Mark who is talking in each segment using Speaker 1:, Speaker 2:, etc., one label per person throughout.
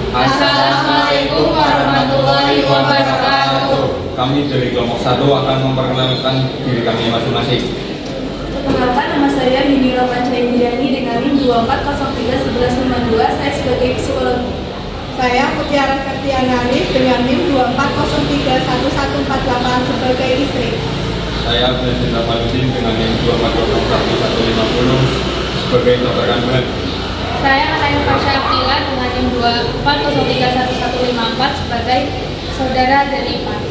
Speaker 1: Assalamualaikum warahmatullahi wabarakatuh.
Speaker 2: Kami dari kelompok 1 akan memperkenalkan diri kami masing-masing.
Speaker 3: Perkenalkan, nama saya Dinira Pancaindriani dengan NIM 24031152. Saya sebagai psikolog.
Speaker 4: Saya Mutiara Septiana Arif dengan NIM 24031148 sebagai istri.
Speaker 2: Saya Benzina Paludin dengan NIM 24041150 sebagai dokter kandungan.
Speaker 1: Saya Anaya Fasya Aktila dengan NIM 24031154 sebagai saudara dari Pak.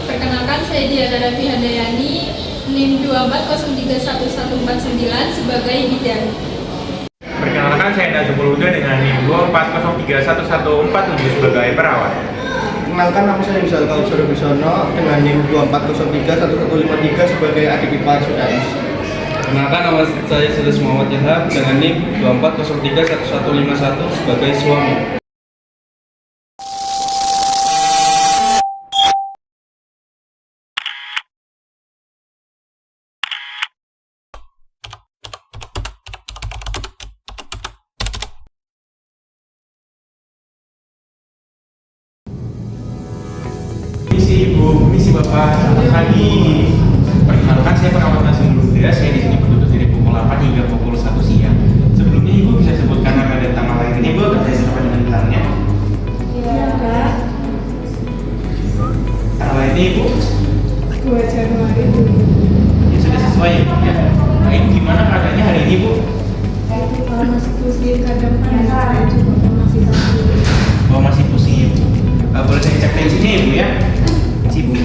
Speaker 5: Perkenalkan, saya Diana Rafi Handayani, NIM 24031149 sebagai bidan.
Speaker 6: Perkenalkan, saya Nazmul Huda dengan NIM 24031147 sebagai perawat.
Speaker 7: Perkenalkan, nama saya Rizal Kausar Bisono dengan NIM 24031153 sebagai adik ipar Sudais.
Speaker 8: Perkenalkan, nama saya Sulis Muhammad Yahab dengan NIM 24031151 sebagai suami.
Speaker 6: Misi Ibu, misi Bapak, selamat pagi. Perkenalkan, saya perawat Nazmul Huda. Saya di sini bertugas dari pukul 8 hingga pukul 1 siang. Sebelumnya Ibu bisa sebutkan nama dan tanggal lahir ini, Bu, kerja sama dengan gelarnya.
Speaker 4: Iya, Kak.
Speaker 6: Tanggal lahirnya Ibu?
Speaker 4: 2 Januari
Speaker 6: Ya sudah sesuai ya, Bu, ya. Nah, Ibu gimana keadaannya hari ini, Bu?
Speaker 4: itu kalau masih pusing, kadang panas, juga masih sakit.
Speaker 6: Oh, masih pusing ya, Bu. Boleh saya cek tensinya ya, Bu, ya? Sih, Bu.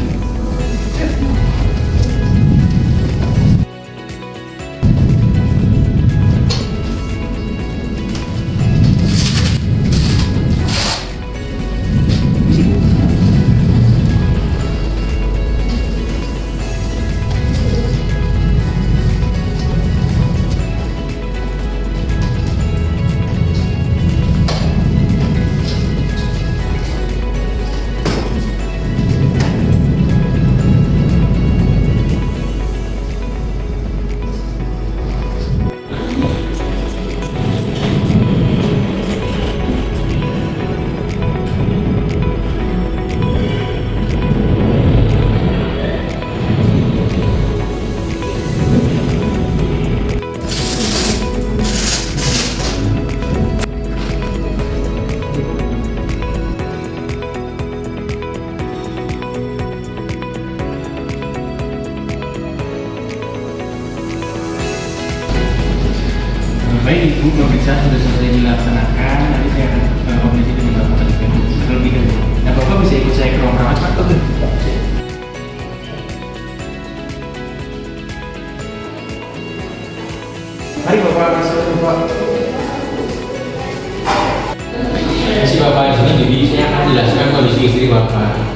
Speaker 6: Baik Ibu, pemeriksaan sudah selesai dilaksanakan. Nanti saya akan komunikasi dengan Bapak terlebih dahulu. Nah, Bapak bisa ikut saya ke ruang rawat, Pak? Oke. Mari Bapak masuk, Bapak.
Speaker 9: Si Bapak di sini, jadi saya akan jelaskan kondisi istri Bapak.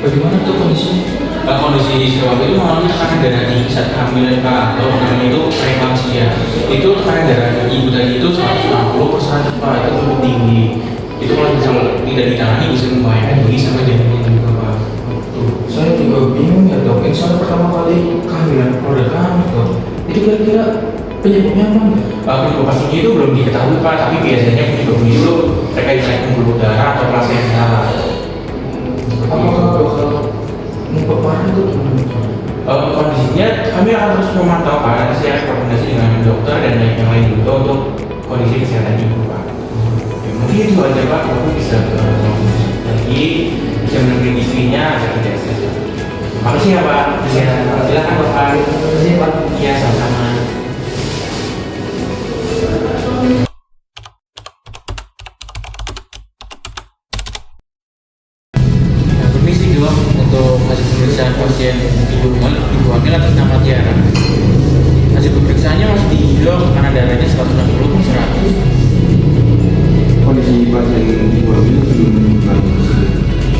Speaker 9: Bagaimana tuh kondisinya? Kondisi istri Bapak itu mengalami tekanan darah tinggi saat kehamilan Pak, atau namanya itu preeklamsia. Itu tekanan darah ibu tadi itu 160/100 Pak, itu cukup tinggi. Itu kalau misalnya tidak ditangani bisa membahayakan diri sama janinnya juga Pak.
Speaker 8: Saya juga bingung ya dok, ini saya pertama kali kehamilan keluarga kami dok. Itu kira-kira penyebabnya apa ya?
Speaker 6: Penyebab pastinya itu belum diketahui Pak, tapi biasanya penyebab itu terkait dengan pembuluh darah atau plasenta.
Speaker 8: Apakah bakal ngumpet parah itu gimana?
Speaker 6: Kondisinya kami akan terus memantau Pak. Nanti saya rekomendasi dengan dokter dan yang lain juga untuk kondisi kesehatan ibu Pak. Ya, mungkin itu aja Pak. Bapak bisa ke lagi, bisa menemui istrinya agar tidak stres. Makasih ya Pak. Silakan Bapak.
Speaker 8: Terima kasih Pak.
Speaker 6: Iya, sama-sama.
Speaker 9: Permisi dok, untuk hasil pemeriksaan pasien ibu hamil atas nama Tiara. Hasil pemeriksaannya masih tinggi dok, karena darahnya 160/100.
Speaker 10: Kondisi pasien ibu hamil belum menunjukkan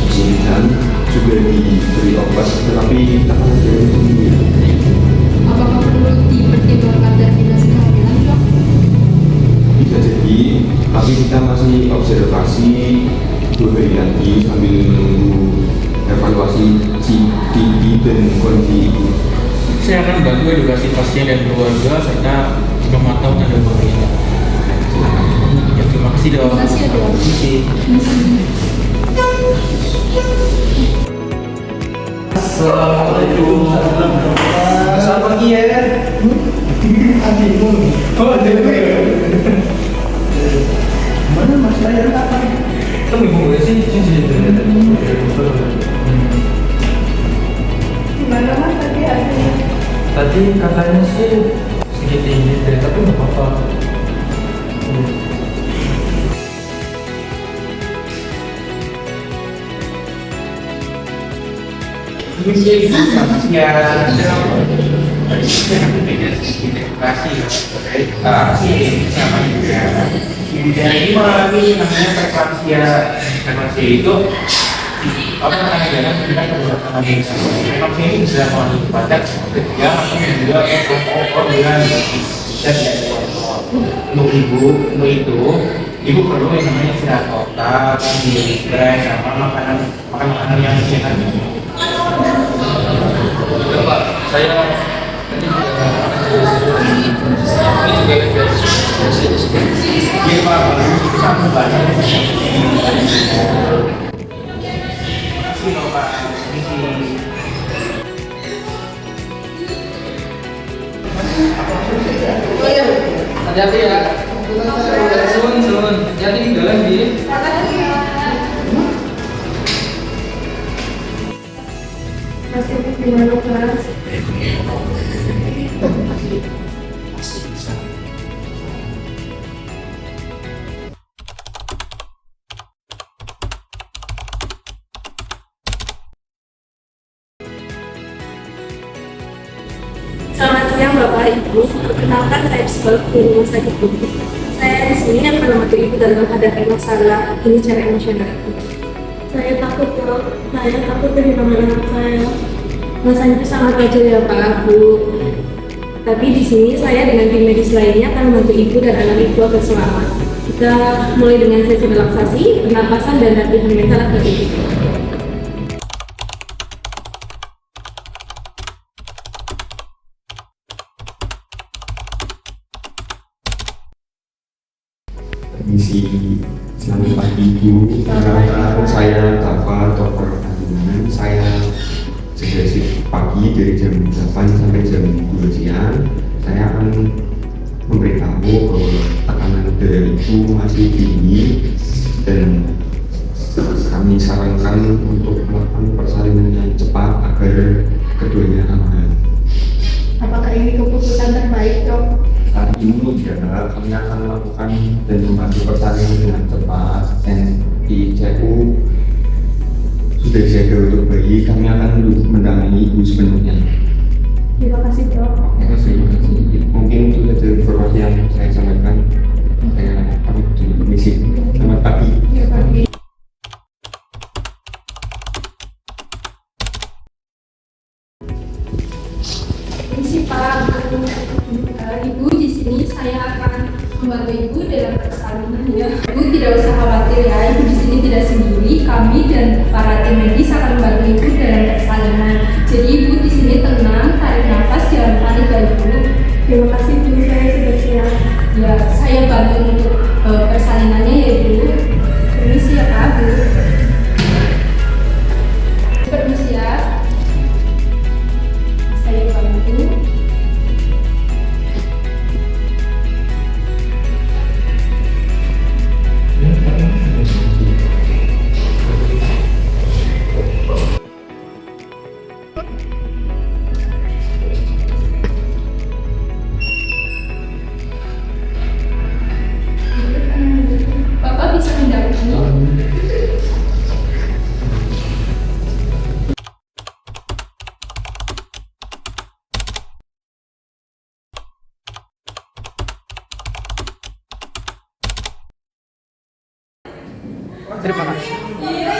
Speaker 10: kesulitan, juga diberi obat, tetapi tekanan darah tinggi.
Speaker 5: Apakah perlu dipertimbangkan terminasi kehamilan, Dok?
Speaker 10: Bisa jadi, tapi kita masih observasi 2 hari lagi sambil menunggu evaluasi CDI dan kondisi ibu.
Speaker 9: Saya akan bantu edukasi pasien dan keluarga serta memantau tanda bahayanya. Ya, terima kasih dok.
Speaker 5: Terima kasih ya, Dok.
Speaker 9: Terima kasih.
Speaker 8: Assalamualaikum.
Speaker 7: Selamat pagi ya. Adikmu. Oh, mana Mas Ryan apa?
Speaker 8: Kamu ibu sih?
Speaker 3: Gimana Mas tadi hasilnya?
Speaker 8: Tadi katanya sih sedikit tinggi deh, tapi nggak apa-apa.
Speaker 6: Misi selamat siang. Terima kasih terkait aksi sama juga. Dan ini mengalami namanya preeklamsia. Preeklamsia itu apa namanya? Kita kebijakan desa. Preeklamsia ini bisa mengalami pada ketika juga organ dan untuk ibu perlu yang namanya istirahat total, stres, sama makanan yang sehat.
Speaker 8: Pak, saya tadi juga ini juga
Speaker 6: Iya Pak, bisa membaca. Pak,
Speaker 8: hati-hati ya. Sun, jadi jalan di.
Speaker 4: Masih gimana kelas?
Speaker 3: Selamat siang Bapak Ibu. Perkenalkan saya psikolog di Rumah Sakit Bumi. Saya di sini akan membantu Ibu dalam menghadapi masalah ini secara emosional.
Speaker 4: Saya takut dok. Saya takut kehilangan anak saya.
Speaker 3: Rasanya itu sangat wajar ya Pak, Bu. Tapi di sini saya dengan tim medis lainnya akan membantu Ibu dan anak Ibu agar selamat. Kita mulai dengan sesi relaksasi, pernapasan, dan latihan mental agar Ibu.
Speaker 10: Misi selamat pagi Ibu. Perkenalkan saya Tafa, dokter kandungan. Saya sesi pagi dari jam 8 sampai jam 2 siang. Saya akan memberitahu bahwa tekanan darah Ibu masih tinggi dan kami sarankan untuk melakukan persalinan yang cepat agar keduanya aman.
Speaker 4: Apakah ini keputusan terbaik dok?
Speaker 10: Saat ini juga kami akan melakukan dan membantu persalinan dengan cepat dan di CU sudah siaga untuk bayi. Kami akan mendampingi ibu sepenuhnya.
Speaker 4: Terima kasih dok.
Speaker 10: Terima kasih. Mungkin itu saja informasi yang saya sampaikan. Saya pamit dulu. Misi. Selamat pagi.
Speaker 4: Ya pagi.
Speaker 5: Misi Pak, Ibu di sini saya akan membantu Ibu dalam persalinan ya. Ibu tidak usah khawatir ya, Ibu di sini tidak sendiri. Kami dan para tim medis akan membantu Ibu dalam persalinan. Jadi Ibu di sini tenang, tarik nafas, jangan panik ya Ibu.
Speaker 4: Terima kasih Bu, saya sudah siap.
Speaker 5: Ya, saya bantu untuk persalinannya ya Ibu. Permisi ya Pak, Bu. Permisi ya. Saya bantu. Bapak bisa mendampingi.
Speaker 7: Terima kasih.